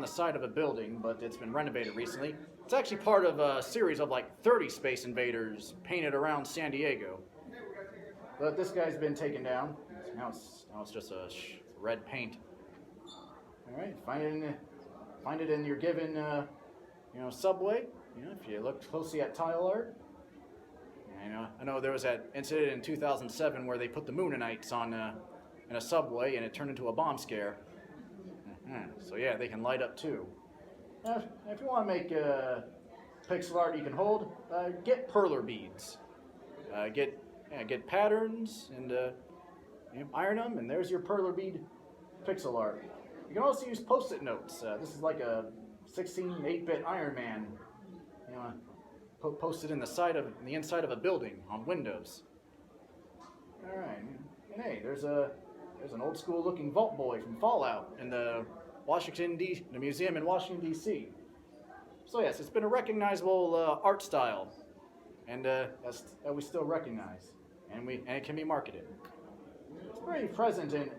the side of a building, but it's been renovated recently. It's actually part of a series of like 30 Space Invaders painted around San Diego. But this guy's been taken down. Now it's just a red paint. All right, find it in your given subway. If you look closely at tile art. I know there was that incident in 2007 where they put the Moonanites on in a subway and it turned into a bomb scare. So yeah, they can light up too. If you want to make pixel art you can hold, get perler beads. Get patterns and iron them, and there's your perler bead pixel art. You can also use post-it notes. This is like a 16 8-bit Iron Man. Posted in the inside of a building on windows. All right, and hey, there's an old school looking Vault Boy from Fallout in the museum in Washington D.C. So yes, it's been a recognizable art style, and that we still recognize, and it can be marketed. It's very present in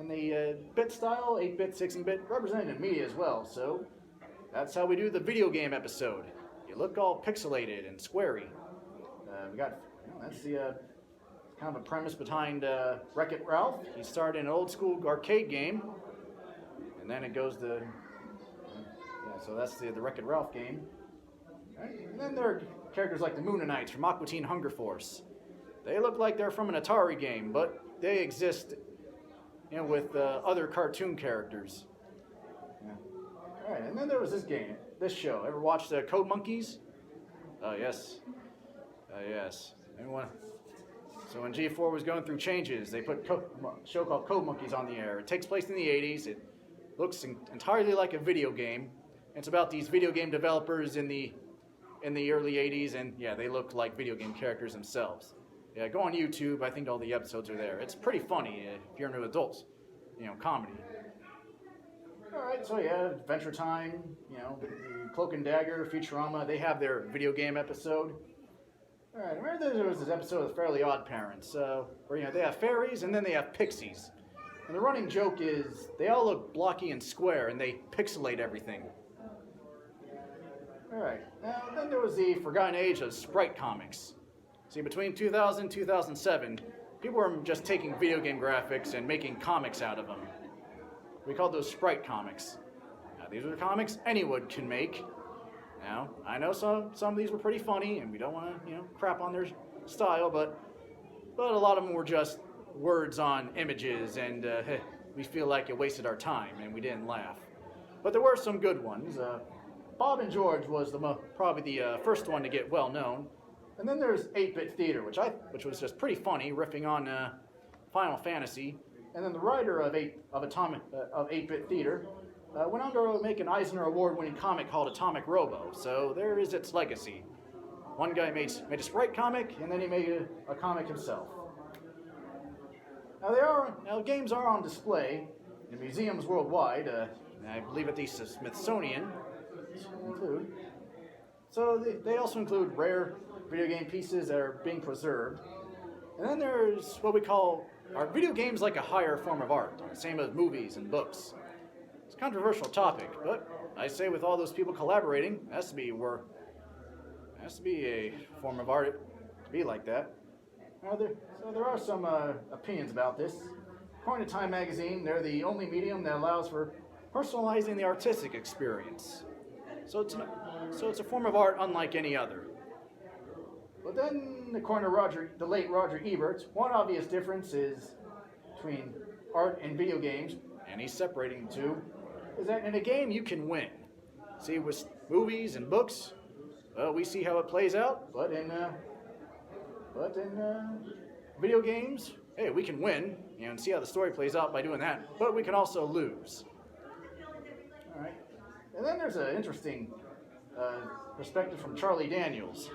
the bit style, 8-bit, 16-bit, represented in media as well. So that's how we do the video game episode. You look all pixelated and squarey. That's the kind of a premise behind WreckIt Ralph. He started an old school arcade game, and then it goes to so that's the WreckIt Ralph game. Right? And then there are characters like the Moonanites from Aqua Teen Hunger Force. They look like they're from an Atari game, but they exist, with other cartoon characters. Yeah. All right, and then there was this show. Ever watched Code Monkeys? Yes. Yes. Anyone? So when G4 was going through changes, they put a show called Code Monkeys on the air. It takes place in the 80s. It looks entirely like a video game. It's about these video game developers in the early 80s, and yeah, they look like video game characters themselves. Yeah, go on YouTube. I think all the episodes are there. It's pretty funny if you're into adults, comedy. All right, so yeah, Adventure Time, Cloak and Dagger, Futurama, they have their video game episode. All right, remember there was this episode of Fairly Odd Parents, where they have fairies and then they have pixies. And the running joke is they all look blocky and square and they pixelate everything. All right, now then there was the forgotten age of sprite comics. See, between 2000 and 2007, people were just taking video game graphics and making comics out of them. We called those sprite comics. Now, these are comics anyone can make. Now, I know some of these were pretty funny, and we don't want to, crap on their style, but a lot of them were just words on images, and we feel like it wasted our time, and we didn't laugh. But there were some good ones. Bob and George was probably the first one to get well known, and then there's 8-Bit Theater, which was just pretty funny, riffing on Final Fantasy. And then the writer of 8-Bit Theater went on to make an Eisner Award-winning comic called Atomic Robo. So there is its legacy. One guy made a sprite comic, and then he made a comic himself. Now games are on display in museums worldwide. I believe at the Smithsonian include. So they also include rare video game pieces that are being preserved. And then there's what we call are video games like a higher form of art, same as movies and books. It's a controversial topic, but I say with all those people collaborating, it has to be a form of art to be like that. So there are some opinions about this. According to Time magazine, they're the only medium that allows for personalizing the artistic experience. So it's a form of art unlike any other. But then, according to the late Roger Ebert, one obvious difference is between art and video games, and he's separating the two, is that in a game you can win. See, with movies and books, well, we see how it plays out, but in video games, hey, we can win, and see how the story plays out by doing that, but we can also lose. All right. And then there's an interesting perspective from Charlie Daniels.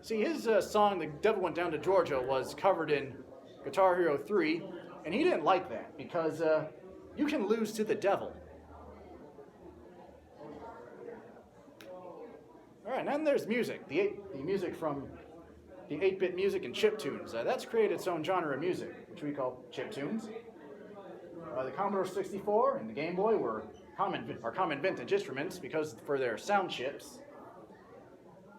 See, his song, The Devil Went Down to Georgia, was covered in Guitar Hero 3, and he didn't like that because you can lose to the devil. All right, and then there's music, the music from the 8-bit music and chiptunes. That's created its own genre of music, which we call chiptunes. The Commodore 64 and the Game Boy were common vintage instruments because for their sound chips.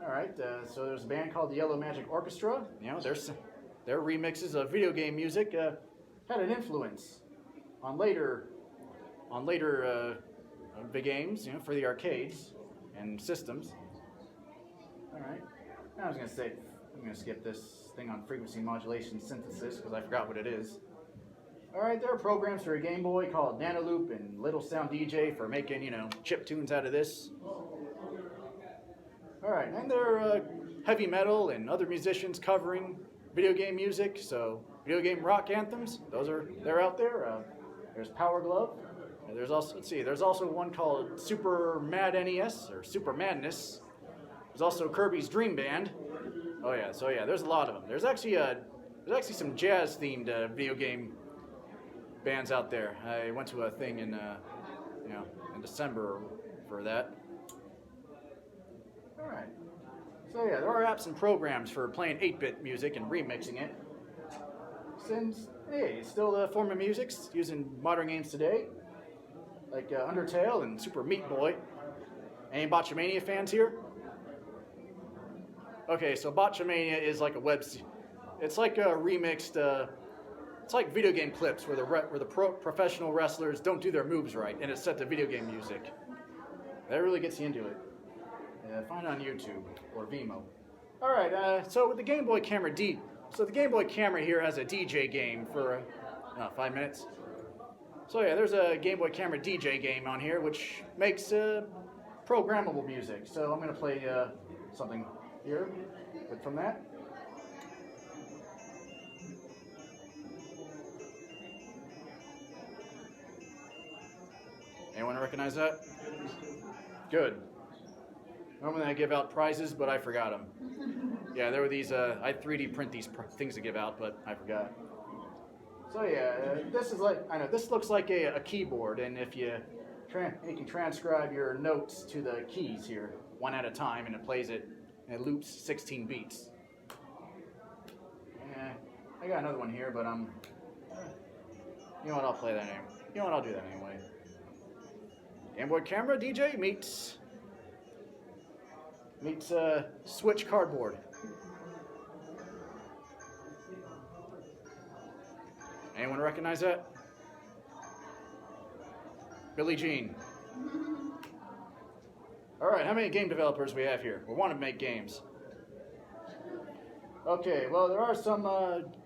All right, so there's a band called the Yellow Magic Orchestra. You know, their remixes of video game music had an influence on later big games, you know, for the arcades and systems. All right, now I'm gonna skip this thing on frequency modulation synthesis because I forgot what it is. All right, there are programs for a Game Boy called Nanoloop and Little Sound DJ for making, you know, chip tunes out of this. All right, and there are heavy metal and other musicians covering video game music. So video game rock anthems, they're out there. There's Power Glove. And there's also one called Super Mad NES or Super Madness. There's also Kirby's Dream Band. Oh yeah, so yeah, there's a lot of them. There's actually some jazz-themed video game bands out there. I went to a thing in December for that. All right. So yeah, there are apps and programs for playing 8-bit music and remixing it. Since hey, it's still a form of music used in modern games today, like Undertale and Super Meat Boy. Any Botchamania fans here? Okay, so Botchamania is like it's like a remixed. It's like video game clips where the professional wrestlers don't do their moves right, and it's set to video game music. That really gets you into it. Find it on YouTube or Vimeo. All right, so with the Game Boy Camera the Game Boy Camera here has a DJ game for 5 minutes. So yeah, there's a Game Boy Camera DJ game on here which makes programmable music. So I'm gonna play something here from that. Anyone recognize that? Good. Normally I give out prizes, but I forgot them. Yeah, there were these, I 3D print these things to give out, but I forgot. So yeah, this looks like a keyboard, and if you can transcribe your notes to the keys here, one at a time, and it plays it, and it loops 16 beats. I got another one here, but you know what, I'll play that anyway. You know what, I'll do that anyway. Game Boy Camera DJ meets Switch Cardboard. Anyone recognize that? Billie Jean. All right, how many game developers we have here? We want to make games. Okay, well, there are some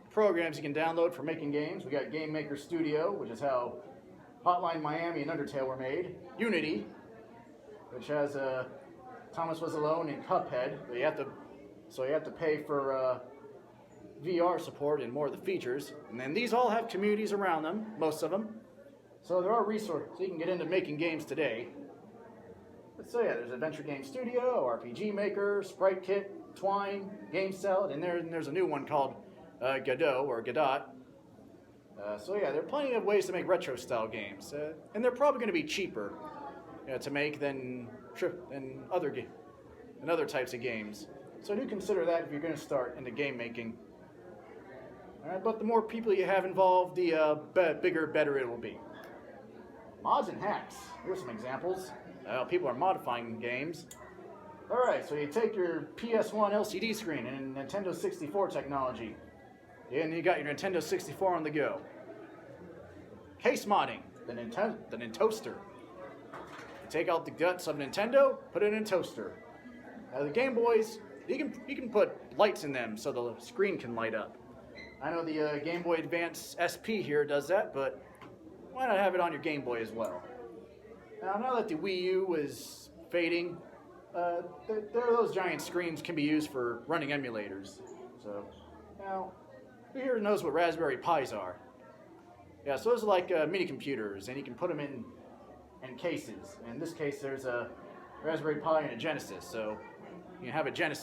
programs you can download for making games. We got Game Maker Studio, which is how Hotline Miami and Undertale were made. Unity, which has Thomas Was Alone and Cuphead. But you have to pay for VR support and more of the features. And then these all have communities around them, most of them. So there are resources so you can get into making games today. But so yeah, there's Adventure Game Studio, RPG Maker, Sprite Kit, Twine, Game Salad, and there's a new one called Godot or Godot. So yeah, there are plenty of ways to make retro-style games, and they're probably going to be cheaper to make than other types of games. So do consider that if you're going to start into game making. All right, but the more people you have involved, the bigger, better it will be. Mods and hacks. Here's some examples. People are modifying games. All right, so you take your PS1 LCD screen and Nintendo 64 technology, and you got your Nintendo 64 on the go. Case modding, the Nintoaster. You take out the guts of Nintendo, put it in a toaster. Now the Game Boys, you can put lights in them so the screen can light up. I know the Game Boy Advance SP here does that, but why not have it on your Game Boy as well? Now that the Wii U is fading, those giant screens can be used for running emulators. So now, who here knows what Raspberry Pis are? Yeah, so those are like mini computers, and you can put them in cases. In this case, there's a Raspberry Pi and a Genesis. So you have a Genesis